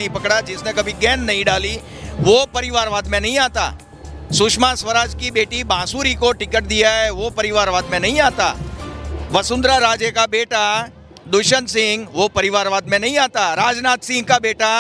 नहीं पकड़ा, जिसने कभी गेंद नहीं डाली वो परिवारवाद में नहीं आता। सुषमा स्वराज की बेटी बांसुरी को टिकट दिया है, वो परिवारवाद में नहीं आता। वसुंधरा राजे का बेटा दुष्यंत सिंह वो परिवारवाद में नहीं आता। राजनाथ सिंह का बेटा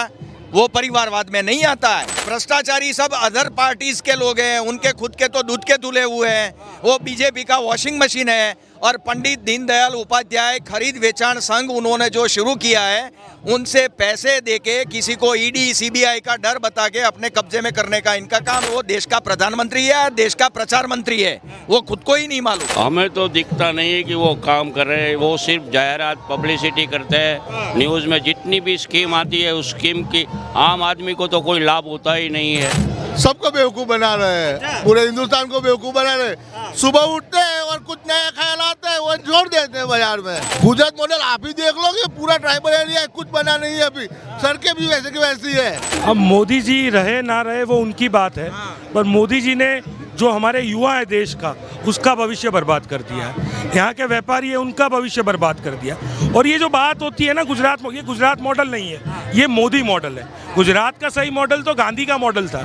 वो परिवारवाद में नहीं आता है। भ्रष्टाचारी सब अदर पार्टीज के लोग हैं, उनके खुद के तो दूध के धुले हुए हैं, वो बीजेपी का वॉशिंग मशीन है। और पंडित दीनदयाल उपाध्याय खरीद वेचाण संघ उन्होंने जो शुरू किया है, उनसे पैसे देके किसी को ईडी सीबीआई का डर बता के अपने कब्जे में करने का इनका काम। वो देश का प्रधानमंत्री है, देश का प्रचार मंत्री है, वो खुद को ही नहीं मालूम। हमें तो दिखता नहीं है कि वो काम कर रहे हैं, वो सिर्फ जाहिरात पब्लिसिटी करते हैं। न्यूज़ में जितनी भी स्कीम आती है उस स्कीम की आम आदमी को तो कोई लाभ होता ही नहीं है। सबको बेवकूफ बना रहे हैं, पूरे हिंदुस्तान को बेवकूफ बना रहे हैं। सुबह उठते हैं और कुछ नया ख्याल आता है वो जोड़ देते हैं बाजार में। गुजरात मॉडल आप ही देख लो, कि पूरा ट्राइबल एरिया है, कुछ बना नहीं है अभी, सड़कें भी वैसे की वैसी है। अब मोदी जी रहे ना रहे वो उनकी बात है, पर मोदी जी ने जो हमारे युवा है देश का, उसका भविष्य बर्बाद कर दिया है। यहाँ के व्यापारी है, उनका भविष्य बर्बाद कर दिया। और ये जो बात होती है ना गुजरात, ये गुजरात मॉडल नहीं है, ये मोदी मॉडल है। गुजरात का सही मॉडल तो गांधी का मॉडल था।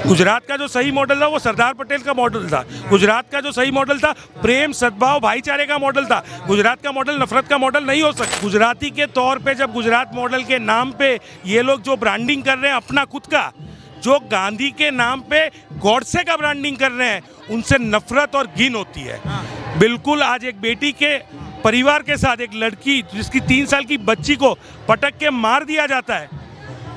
गुजरात का जो सही मॉडल था वो सरदार पटेल का मॉडल था। गुजरात का जो सही मॉडल था प्रेम सद्भाव भाईचारे का मॉडल था। गुजरात का मॉडल नफरत का मॉडल नहीं हो सकता। गुजराती के तौर पे जब गुजरात मॉडल के नाम पे ये लोग जो ब्रांडिंग कर रहे हैं अपना खुद का, जो गांधी के नाम पे गॉडसे का ब्रांडिंग कर रहे हैं, उनसे नफरत और घिन होती है। बिल्कुल आज एक बेटी के परिवार के साथ एक लड़की जिसकी 3 साल की बच्ची को पटक के मार दिया जाता है,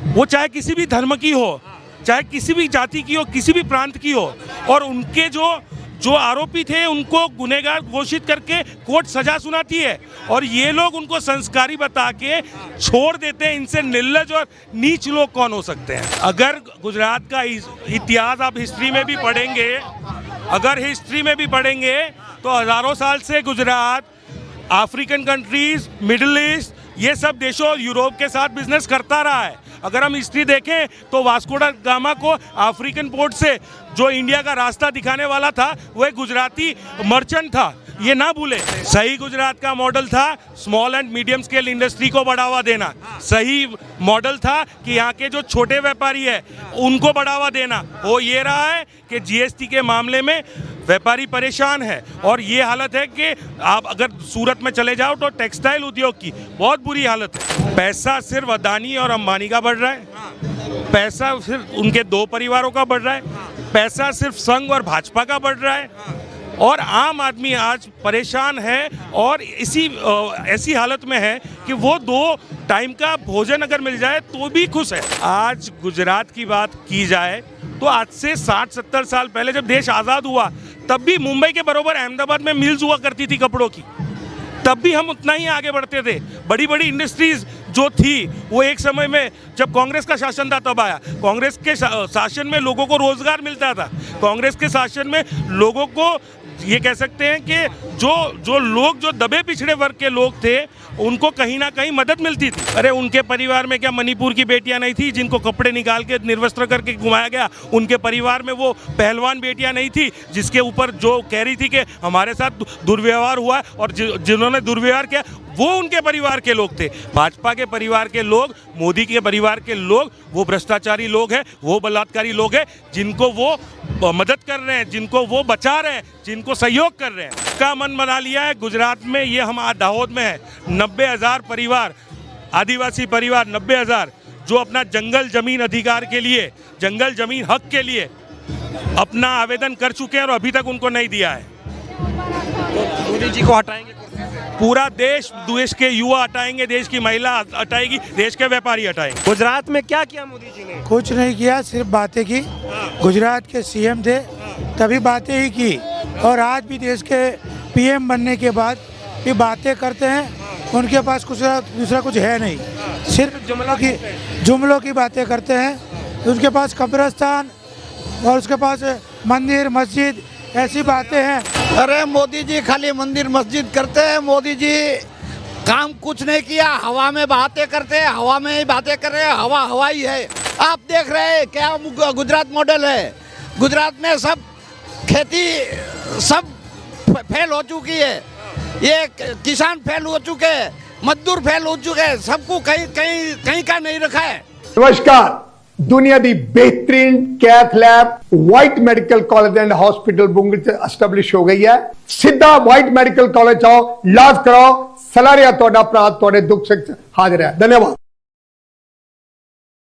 वो चाहे किसी भी धर्म की हो, चाहे किसी भी जाति की हो, किसी भी प्रांत की हो, और उनके जो आरोपी थे उनको गुनहगार घोषित करके कोर्ट सजा सुनाती है और ये लोग उनको संस्कारी बता के छोड़ देते हैं। इनसे निर्लज और नीच लोग कौन हो सकते हैं? अगर गुजरात का इतिहास आप हिस्ट्री में भी पढ़ेंगे, अगर हिस्ट्री में भी पढ़ेंगे तो हजारों साल से Gujarat African countries, middle east, ये सब देशों और यूरोप के साथ बिजनेस करता रहा है। अगर हम हिस्ट्री देखें तो वास्को दा गामा को अफ्रीकन पोर्ट से जो इंडिया का रास्ता दिखाने वाला था वो एक गुजराती मर्चेंट था, ये ना भूले। सही गुजरात का मॉडल था small and medium scale industry को बढ़ावा देना। सही मॉडल था कि यहाँ के जो छोटे व्यापारी है उनको बढ़ावा देना। वो ये रहा है कि जीएसटी के मामले में व्यापारी परेशान है और ये हालत है कि आप अगर सूरत में चले जाओ तो टेक्सटाइल उद्योग की बहुत बुरी हालत है। पैसा सिर्फ अदानी और अंबानी का बढ़ रहा है, पैसा सिर्फ उनके 2 परिवारों का बढ़ रहा है, पैसा सिर्फ संघ और भाजपा का बढ़ रहा है और आम आदमी आज परेशान है और ऐसी हालत में है कि वो 2 टाइम का भोजन अगर मिल जाए तो भी खुश है। आज गुजरात की बात की जाए तो आज से 60-70 साल पहले जब देश आज़ाद हुआ तब भी मुंबई के बरोबर अहमदाबाद में मिल्स हुआ करती थी कपड़ों की, तब भी हम उतना ही आगे बढ़ते थे। बड़ी बड़ी इंडस्ट्रीज जो थी वो एक समय में जब कांग्रेस का शासन था तब आया। कांग्रेस के शासन में लोगों को रोजगार मिलता था, कांग्रेस के शासन में लोगों को ये कह सकते हैं कि जो लोग जो दबे पिछड़े वर्ग के लोग थे उनको कहीं ना कहीं मदद मिलती थी। अरे उनके परिवार में क्या मणिपुर की बेटियां नहीं थी जिनको कपड़े निकाल के निर्वस्त्र करके घुमाया गया? उनके परिवार में वो पहलवान बेटियां नहीं थी जिसके ऊपर जो कह रही थी कि हमारे साथ दुर्व्यवहार हुआ और जिन्होंने दुर्व्यवहार किया वो उनके परिवार के लोग थे। भाजपा के परिवार के लोग, मोदी के परिवार के लोग वो भ्रष्टाचारी लोग हैं, वो बलात्कारी लोग हैं जिनको वो मदद कर रहे हैं, जिनको वो बचा रहे हैं, जिनको सहयोग कर रहे हैं। का मन बना लिया है गुजरात में, ये हम दाहोद में है 90,000 परिवार, आदिवासी परिवार 90,000 जो अपना जंगल जमीन अधिकार के लिए, जंगल जमीन हक के लिए अपना आवेदन कर चुके हैं और अभी तक उनको नहीं दिया है। तो मोदी जी को हटाएंगे? पूरा देश के युवा हटाएंगे, देश की महिला हटाएगी, देश के व्यापारी हटाएंगे। गुजरात में क्या किया मोदी जी ने? कुछ नहीं किया, सिर्फ बातें की। गुजरात के सीएम थे तभी बातें ही की और आज भी देश के पीएम बनने के बाद भी बातें करते हैं। उनके पास कुछ दूसरा कुछ है नहीं, सिर्फ जुमलों की बातें करते हैं। उनके पास कब्रिस्तान और उसके पास मंदिर मस्जिद ऐसी बातें हैं। अरे मोदी जी खाली मंदिर मस्जिद करते हैं, मोदी जी काम कुछ नहीं किया, हवा में बातें करते हैं, हवा में ही बातें कर रहे हैं, हवा ही है। आप देख रहे हैं क्या गुजरात मॉडल है। गुजरात में सब खेती सब फेल हो चुकी है, ये किसान फेल हो चुके हैं, मजदूर फेल हो चुके हैं, सबको कहीं का नहीं रखा है। नमस्कार, दुनिया दी बेहतरीन कैथ लैब वाइट मेडिकल कॉलेज एंड हॉस्पिटल बुंगल च एस्टैब्लिश हो गई है। सीधा वाइट मेडिकल कॉलेज आओ, इलाज कराओ, सलाह रिया तोड़ा भरा तोड़े दुख सुख हाजिर है। धन्यवाद।